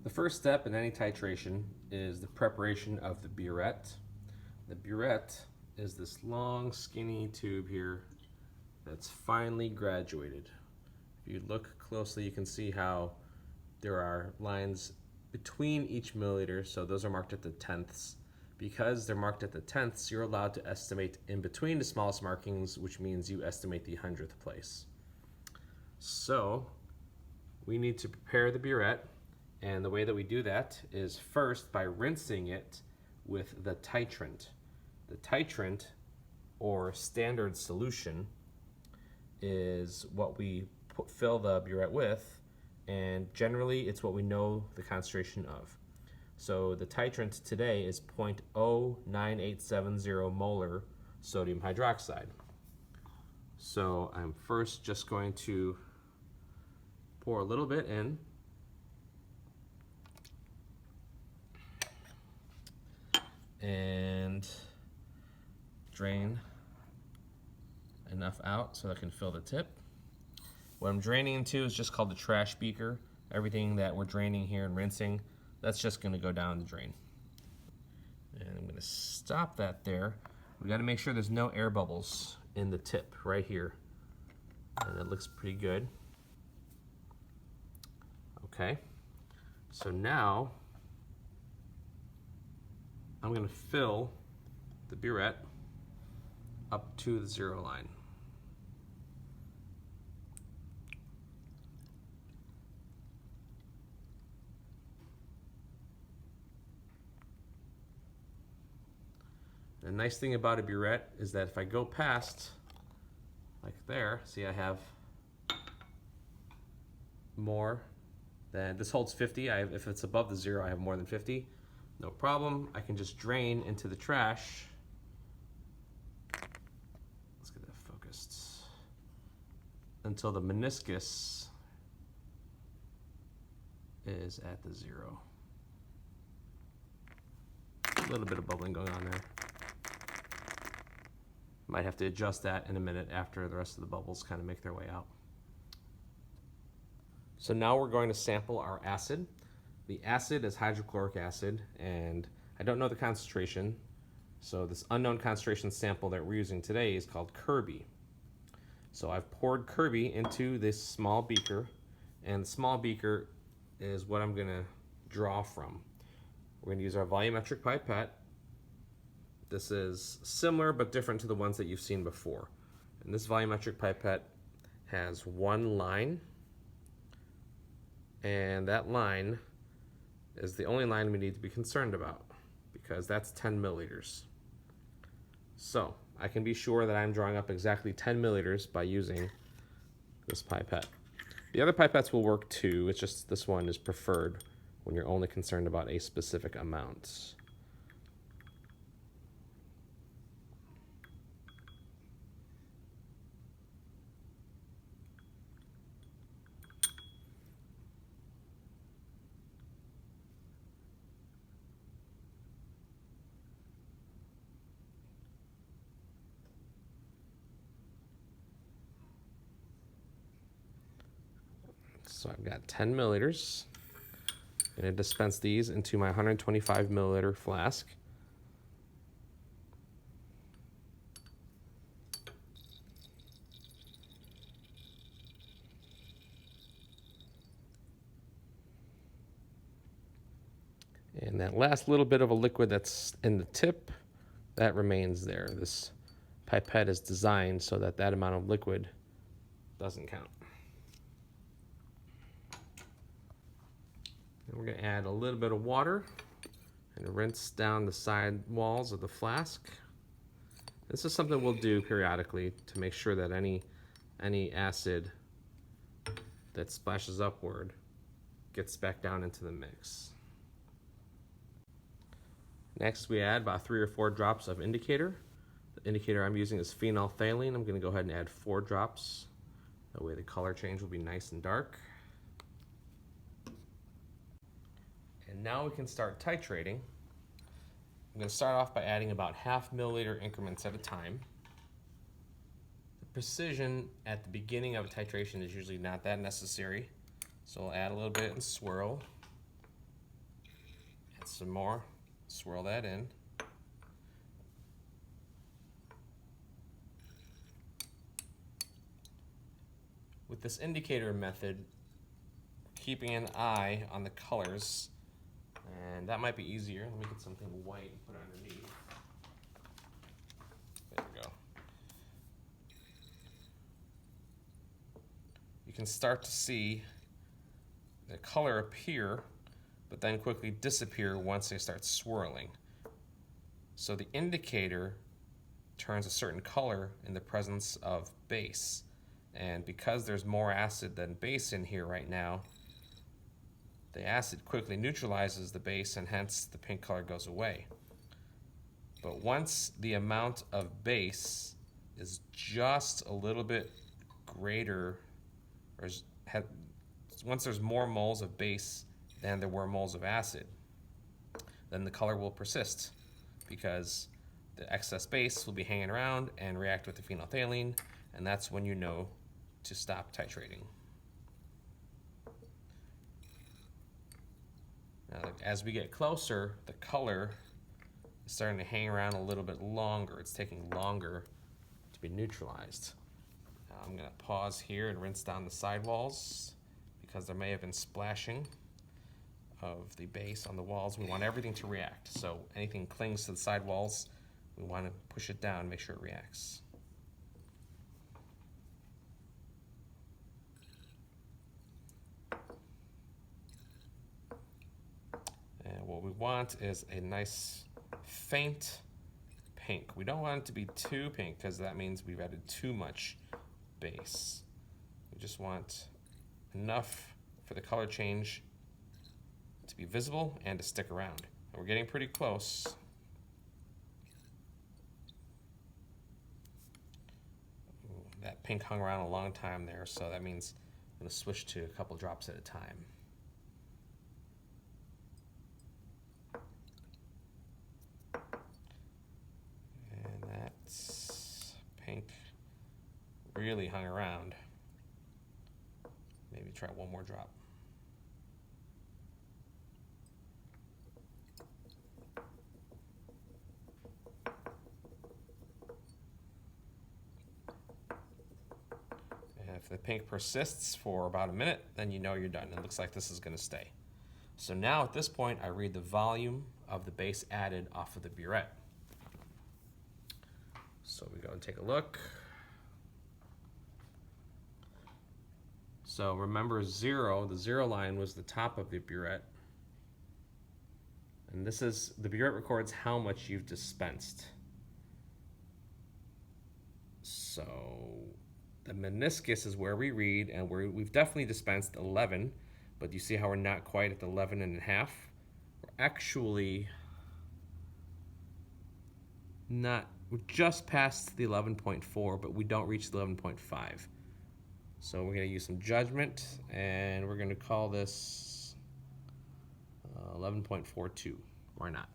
The first step in any titration is the preparation of the buret. The buret is this long skinny tube here that's finely graduated. If you look closely, you can see how there are lines between each milliliter, so those are marked at the tenths. Because they're marked at the tenths, you're allowed to estimate in between the smallest markings, which means you estimate the 100th place. So we need to prepare the buret, and the way that we do that is first by rinsing it with the titrant. The titrant, or standard solution, is what we fill the buret with, and generally it's what we know the concentration of. So the titrant today is 0.09870 molar sodium hydroxide. So I'm first just going to pour a little bit in. And drain enough out so that I can fill the tip. What I'm draining into is just called the trash beaker. Everything that we're draining here and rinsing, that's just gonna go down the drain. And I'm gonna stop that there. We gotta make sure there's no air bubbles in the tip right here. And it looks pretty good. Okay, so now I'm gonna fill the buret up to the 0 line. The nice thing about a buret is that if I go past, like there, see I have more than, this holds 50. If it's above the 0, I have more than 50. No problem, I can just drain into the trash. Let's get that focused. Until the meniscus is at the 0. A little bit of bubbling going on there. Might have to adjust that in a minute after the rest of the bubbles kind of make their way out. So now we're going to sample our acid. The acid is hydrochloric acid, and I don't know the concentration, so this unknown concentration sample that we're using today is called Kirby. So I've poured Kirby into this small beaker, and the small beaker is what I'm gonna draw from. We're gonna use our volumetric pipette. This is similar but different to the ones that you've seen before. And this volumetric pipette has one line, and that line is the only line we need to be concerned about because that's 10 milliliters. So I can be sure that I'm drawing up exactly 10 milliliters by using this pipette. The other pipettes will work too, it's just this one is preferred when you're only concerned about a specific amount. So I've got 10 milliliters. I'm going to dispense these into my 125 milliliter flask. And that last little bit of a liquid that's in the tip, that remains there. This pipette is designed so that that amount of liquid doesn't count. And we're going to add a little bit of water and rinse down the side walls of the flask. This is something we'll do periodically to make sure that any acid that splashes upward gets back down into the mix. Next, we add about 3 or 4 drops of indicator. The indicator I'm using is phenolphthalein. I'm going to go ahead and add 4 drops. That way the color change will be nice and dark. And now we can start titrating. I'm going to start off by adding about half milliliter increments at a time. The precision at the beginning of a titration is usually not that necessary. So I'll add a little bit and swirl. Get some more, swirl that in. With this indicator method, keeping an eye on the colors, and that might be easier. Let me get something white and put it underneath. There we go. You can start to see the color appear, but then quickly disappear once they start swirling. So the indicator turns a certain color in the presence of base. And because there's more acid than base in here right now, the acid quickly neutralizes the base and hence the pink color goes away. But once the amount of base is just a little bit greater, or once there's more moles of base than there were moles of acid, then the color will persist because the excess base will be hanging around and react with the phenolphthalein, and that's when you know to stop titrating. Now, as we get closer, the color is starting to hang around a little bit longer. It's taking longer to be neutralized. Now, I'm going to pause here and rinse down the sidewalls because there may have been splashing of the base on the walls. We want everything to react. So anything clings to the sidewalls, we want to push it down, make sure it reacts. And what we want is a nice faint pink. We don't want it to be too pink because that means we've added too much base. We just want enough for the color change to be visible and to stick around. And we're getting pretty close. Ooh, that pink hung around a long time there, so that means I'm going to switch to a couple drops at a time. Pink really hung around. Maybe try one more drop. And if the pink persists for about a minute, then you know you're done. It looks like this is going to stay. So now at this point, I read the volume of the base added off of the buret. So we go and take a look. So remember the 0 line was the top of the buret. And this is, the buret records how much you've dispensed. So the meniscus is where we read, and we've definitely dispensed 11, but you see how we're not quite at the 11 and a half? We're actually not, we're just past the 11.4, but we don't reach the 11.5. So we're going to use some judgment, and we're going to call this 11.42. Why not?